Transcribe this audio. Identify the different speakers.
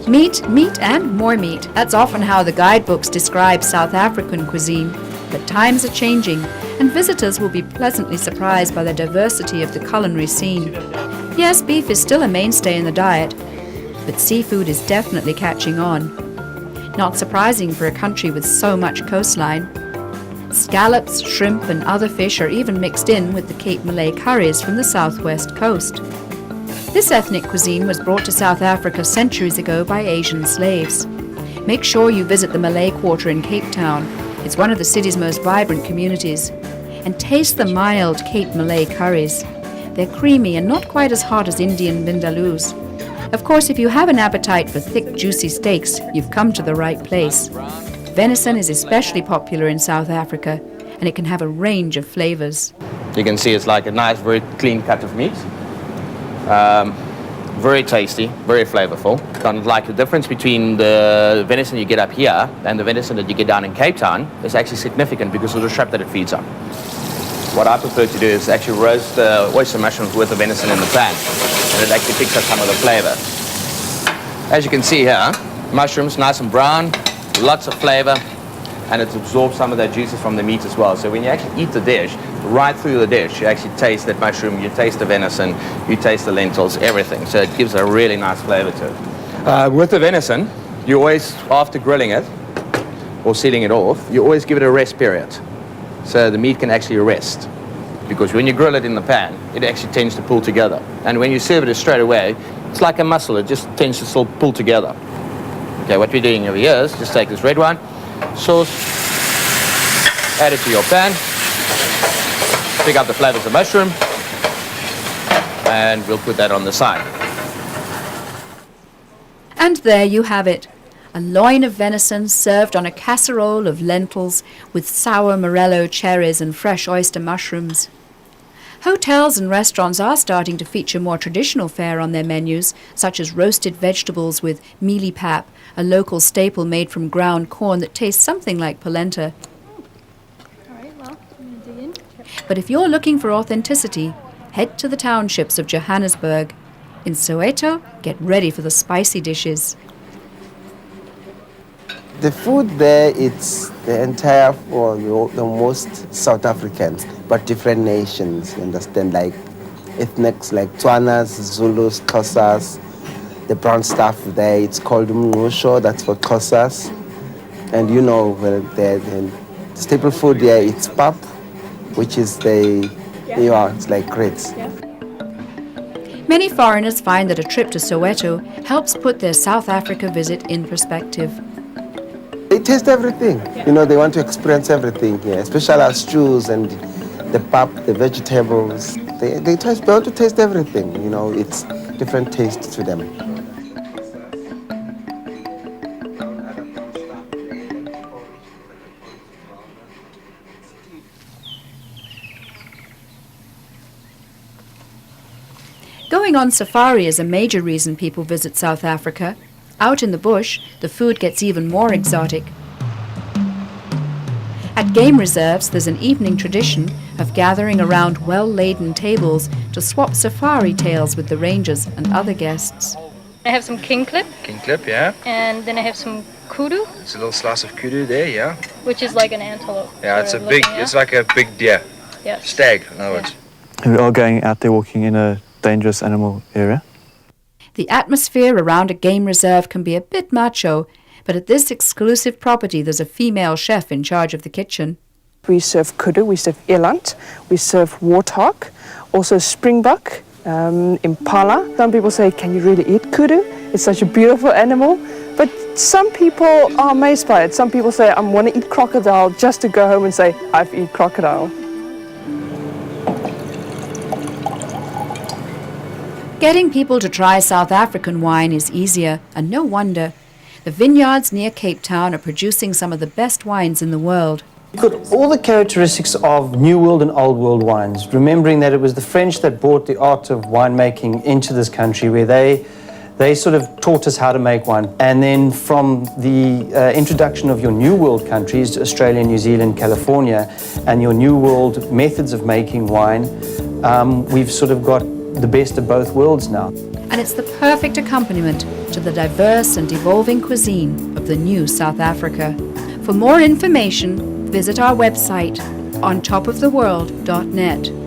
Speaker 1: Meat, meat and more meat. That's often how the guidebooks describe South African cuisine. But times are changing, and visitors will be pleasantly surprised by the diversity of the culinary scene. Yes, beef is still a mainstay in the diet, but seafood is definitely catching on. Not surprising for a country with so much coastline. Scallops, shrimp and other fish are even mixed in with the Cape Malay curries from the southwest coast. This ethnic cuisine was brought to South Africa centuries ago by Asian slaves. Make sure you visit the Malay Quarter in Cape Town. It's one of the city's most vibrant communities. And taste the mild Cape Malay curries. They're creamy and not quite as hot as Indian vindaloos. Of course, if you have an appetite for thick, juicy steaks, you've come to the right place. Venison is especially popular in South Africa, and it can have a range of flavors.
Speaker 2: You can see it's like a nice, very clean cut of meat. Very tasty, very flavorful. Kind of like the difference between the venison you get up here and the venison that you get down in Cape Town is actually significant because of the shrub that it feeds on. What I prefer to do is actually roast the oyster mushrooms with the venison in the pan, and it actually picks up some of the flavor. As you can see here, mushrooms nice and brown, lots of flavor, and it absorbs some of that juices from the meat as well. So when you actually eat the dish, right through the dish, you actually taste that mushroom, you taste the venison, you taste the lentils, everything. So it gives a really nice flavor to it. With the venison, you always, after grilling it or sealing it off, you always give it a rest period. So the meat can actually rest. Because when you grill it in the pan, it actually tends to pull together. And when you serve it straight away, it's like a muscle, it just tends to still pull together. Okay, what we're doing over here is just take this red wine, sauce, add it to your pan, pick up the flavors of mushroom, and we'll put that on the side.
Speaker 1: And there you have it. A loin of venison served on a casserole of lentils with sour morello cherries and fresh oyster mushrooms. Hotels and restaurants are starting to feature more traditional fare on their menus, such as roasted vegetables with mealie pap, a local staple made from ground corn that tastes something like polenta.
Speaker 3: All right, well, I'm gonna dig in.
Speaker 1: But if you're looking for authenticity, head to the townships of Johannesburg. In Soweto, get ready for the spicy dishes.
Speaker 4: The food there, it's the entire, for the most South Africans, but different nations, you understand, like ethnics like Tswanas, Zulus, Xhosas. The brown stuff there, it's called umngqusho, that's for Xhosas. And you know, well, the staple food there, it's pap, which is it's like grits.
Speaker 3: Yeah.
Speaker 1: Many foreigners find that a trip to Soweto helps put their South Africa visit in perspective.
Speaker 4: They taste everything.
Speaker 3: Yeah.
Speaker 4: You know, they want to experience everything here, especially our stews and the pap, the vegetables. They want to taste everything. You know, it's different tastes to them.
Speaker 1: Going on safari is a major reason people visit South Africa. Out in the bush, the food gets even more exotic. At game reserves, there's an evening tradition of gathering around well-laden tables to swap safari tales with the rangers and other guests.
Speaker 3: I have some king clip,
Speaker 5: King clip, yeah.
Speaker 3: and then I have some kudu,
Speaker 5: It's a little slice of kudu there, yeah.
Speaker 3: which is like an antelope.
Speaker 5: Yeah, it's
Speaker 3: we're
Speaker 5: a big,
Speaker 3: looking at.
Speaker 5: it's like a big deer.
Speaker 3: Yes.
Speaker 5: Stag, in other words.
Speaker 6: We are going out there walking in a dangerous animal area.
Speaker 1: The atmosphere around a game reserve can be a bit macho, but at this exclusive property there's a female chef in charge of the kitchen.
Speaker 7: We serve kudu, we serve eland, we serve warthog, also springbok, impala. Some people say, can you really eat kudu? It's such a beautiful animal. But some people are amazed by it. Some people say, I want to eat crocodile just to go home and say, I've eaten crocodile.
Speaker 1: Getting people to try South African wine is easier, and no wonder. The vineyards near Cape Town are producing some of the best wines in the world.
Speaker 8: You've got all the characteristics of New World and Old World wines, remembering that it was the French that brought the art of winemaking into this country, where they sort of taught us how to make wine. And then from the introduction of your New World countries, Australia, New Zealand, California, and your New World methods of making wine, we've sort of got the best of both worlds now.
Speaker 1: And it's the perfect accompaniment to the diverse and evolving cuisine of the new South Africa. For more information, visit our website on topoftheworld.net.